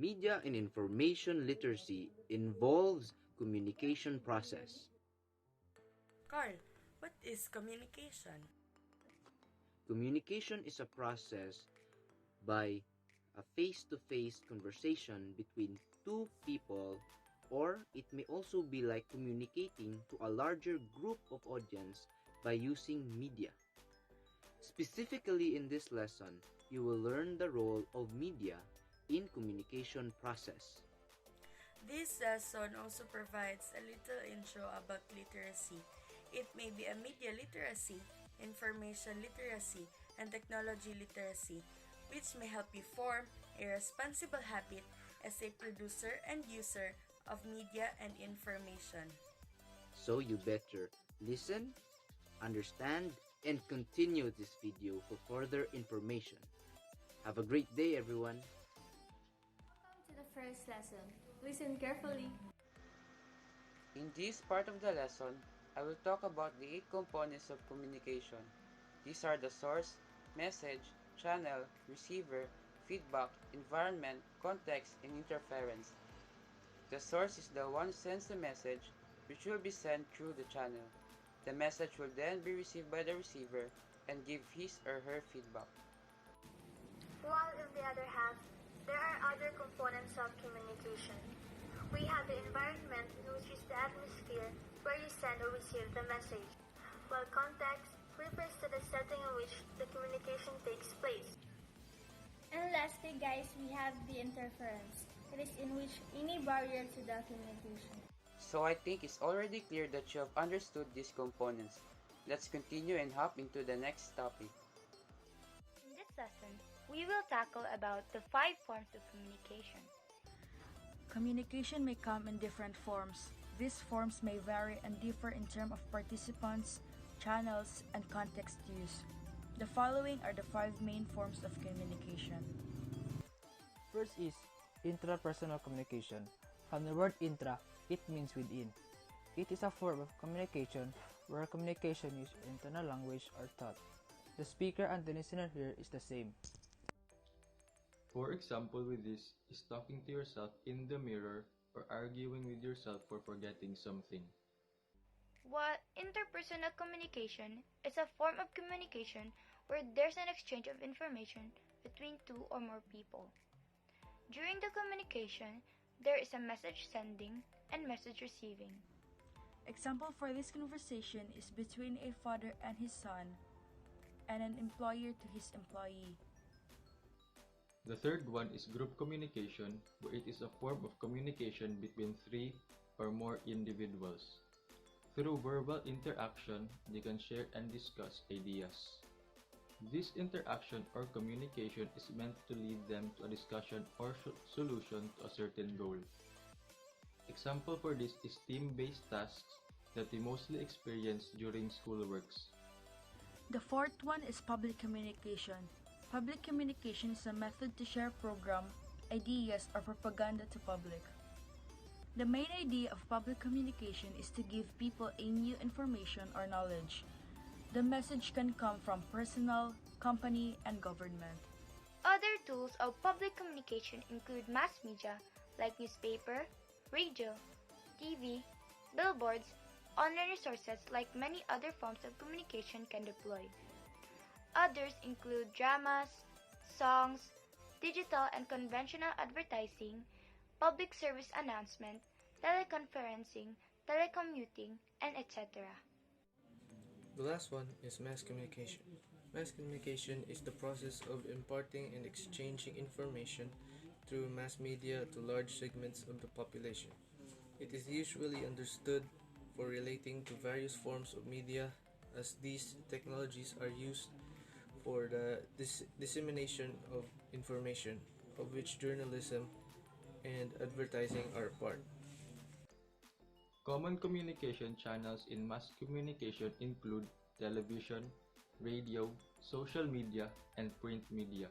Media and information literacy involves communication process. Carl, what is communication? Communication is a process by a face-to-face conversation between two people, or it may also be like communicating to a larger group of audience by using media. Specifically in this lesson, you will learn the role of media in communication process. This lesson also provides a little intro about literacy. It may be a media literacy, information literacy, and technology literacy, which may help you form a responsible habit as a producer and user of media and information. So you better listen, understand, and continue this video for further information. Have a great day, everyone! Welcome to the first lesson. Listen carefully. In this part of the lesson, I will talk about the 8 components of communication. These are the source, message, channel, receiver, feedback, environment, context, and interference. The source is the one who sends the message, which will be sent through the channel. The message will then be received by the receiver and give his or her feedback. While on the other hand, there are other components of communication. We have the environment, which is the atmosphere where you send or receive the message, while context refers to the setting in which the communication takes place. And lastly, guys, we have the interference. It is in which any barrier to the communication. So I think it's already clear that you have understood these components. Let's continue and hop into the next topic. In this lesson, we will tackle about the 5 forms of communication. Communication may come in different forms. These forms may vary and differ in terms of participants, channels, and context used. The following are the 5 main forms of communication. First is intrapersonal communication. From the word intra, it means within. It is a form of communication where communication uses internal language or thought. The speaker and the listener here is the same. For example with this is talking to yourself in the mirror or arguing with yourself for forgetting something. While interpersonal communication is a form of communication where there's an exchange of information between 2 or more people. During the communication, there is a message sending and message receiving. Example for this conversation is between a father and his son, and an employer to his employee. The third one is group communication, where it is a form of communication between 3 or more individuals. Through verbal interaction, they can share and discuss ideas. This interaction or communication is meant to lead them to a discussion or solution to a certain goal. Example for this is team-based tasks that we mostly experience during schoolworks. The fourth one is public communication. Public communication is a method to share program, ideas, or propaganda to public. The main idea of public communication is to give people a new information or knowledge. The message can come from personal, company, and government. Other tools of public communication include mass media like newspaper, radio, TV, billboards, online resources like many other forms of communication can deploy. Others include dramas, songs, digital and conventional advertising, public service announcement, teleconferencing, telecommuting, and etc. The last one is mass communication. Mass communication is the process of imparting and exchanging information through mass media to large segments of the population. It is usually understood for relating to various forms of media, as these technologies are used for the dissemination of information, of which journalism and advertising are part. Common communication channels in mass communication include television, radio, social media, and print media.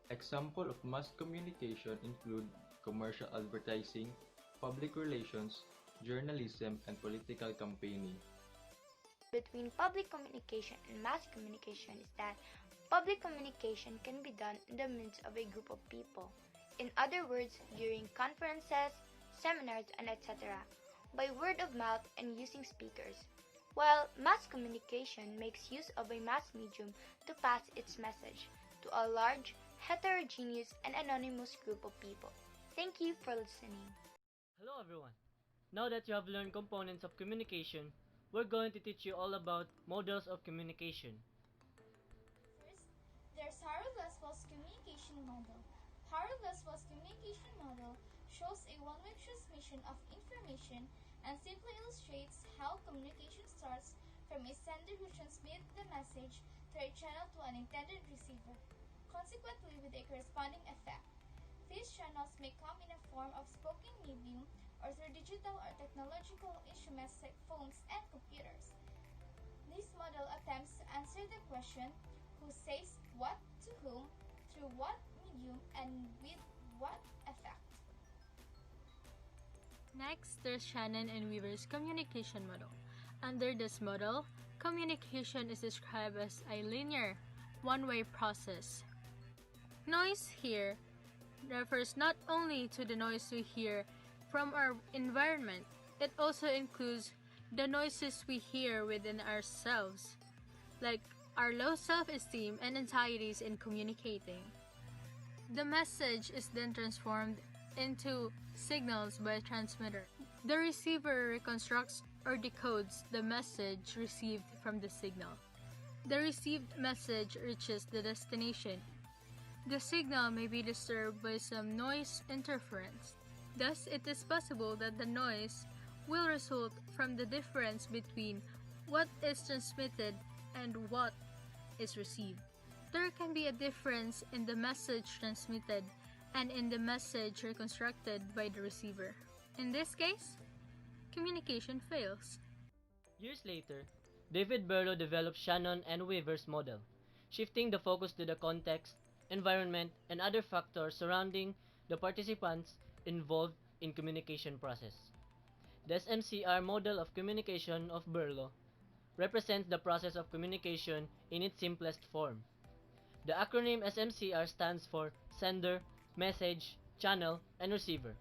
Examples of mass communication include commercial advertising, public relations, journalism, and political campaigning. Between public communication and mass communication is that public communication can be done in the midst of a group of people. In other words, during conferences, seminars, and etc., by word of mouth and using speakers, while mass communication makes use of a mass medium to pass its message to a large, heterogeneous, and anonymous group of people. Thank you for listening. Hello everyone. Now that you have learned components of communication, we're going to teach you all about models of communication. First, there's Harold Westphal's communication model. Harold Westphal's communication model shows a one-way transmission of information and simply illustrates how communication starts from a sender who transmits the message through a channel to an intended receiver, consequently with a corresponding effect. These channels may come in a form of spoken medium or through digital or technological instruments like phones and computers. This model attempts to answer the question, who says what to whom, through what medium, and with what effect. Next, there's Shannon and Weaver's communication model. Under this model, communication is described as a linear, one-way process. Noise here refers not only to the noise we hear from our environment, it also includes the noises we hear within ourselves, like our low self-esteem and anxieties in communicating. The message is then transformed into signals by a transmitter. The receiver reconstructs or decodes the message received from the signal. The received message reaches the destination. The signal may be disturbed by some noise interference. Thus, it is possible that the noise will result from the difference between what is transmitted and what is received. There can be a difference in the message transmitted and in the message reconstructed by the receiver. In this case, communication fails. Years later, David Berlo developed Shannon and Weaver's model, shifting the focus to the context, environment, and other factors surrounding the participants involved in communication process. The SMCR model of communication of Berlo represents the process of communication in its simplest form. The acronym SMCR stands for Sender, Message, Channel, and Receiver.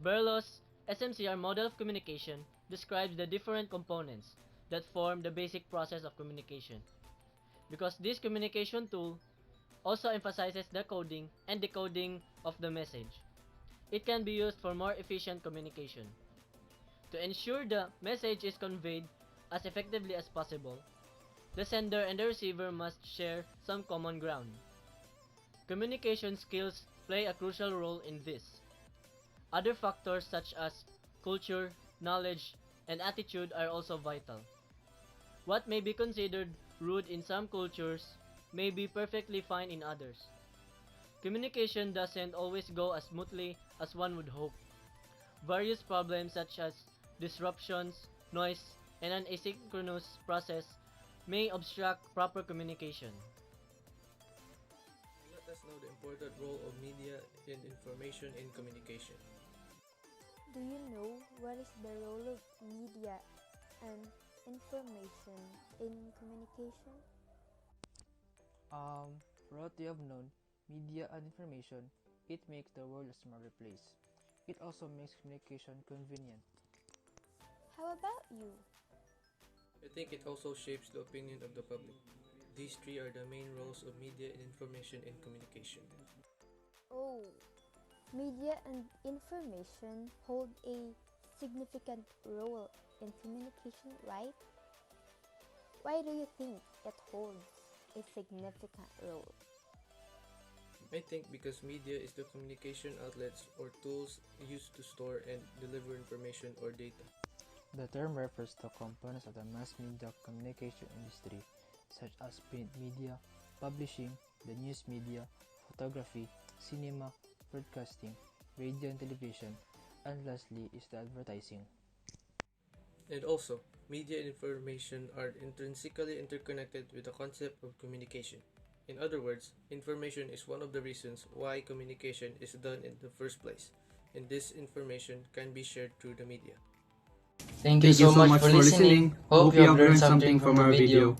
Berlo's SMCR model of communication describes the different components that form the basic process of communication. Because this communication tool also emphasizes the coding and decoding of the message, it can be used for more efficient communication. To ensure the message is conveyed as effectively as possible, the sender and the receiver must share some common ground. Communication skills play a crucial role in this. Other factors such as culture, knowledge, and attitude are also vital. What may be considered rude in some cultures may be perfectly fine in others. Communication doesn't always go as smoothly as one would hope. Various problems such as disruptions, noise, and an asynchronous process may obstruct proper communication. Let us know the important role of media and information in communication. Do you know what is the role of media and information in communication? For what you have known, media and information, it makes the world a smarter place. It also makes communication convenient. How about you? I think it also shapes the opinion of the public. These three are the main roles of media and information in communication. Oh, media and information hold a significant role in communication, right? Why do you think it holds a significant role? I think because media is the communication outlets or tools used to store and deliver information or data. The term refers to components of the mass media communication industry, such as print media, publishing, the news media, photography, cinema, broadcasting, radio and television, and lastly is the advertising. And also, media and information are intrinsically interconnected with the concept of communication. In other words, information is one of the reasons why communication is done in the first place, and this information can be shared through the media. Thank you so much for listening. Hope you have learned something from our video.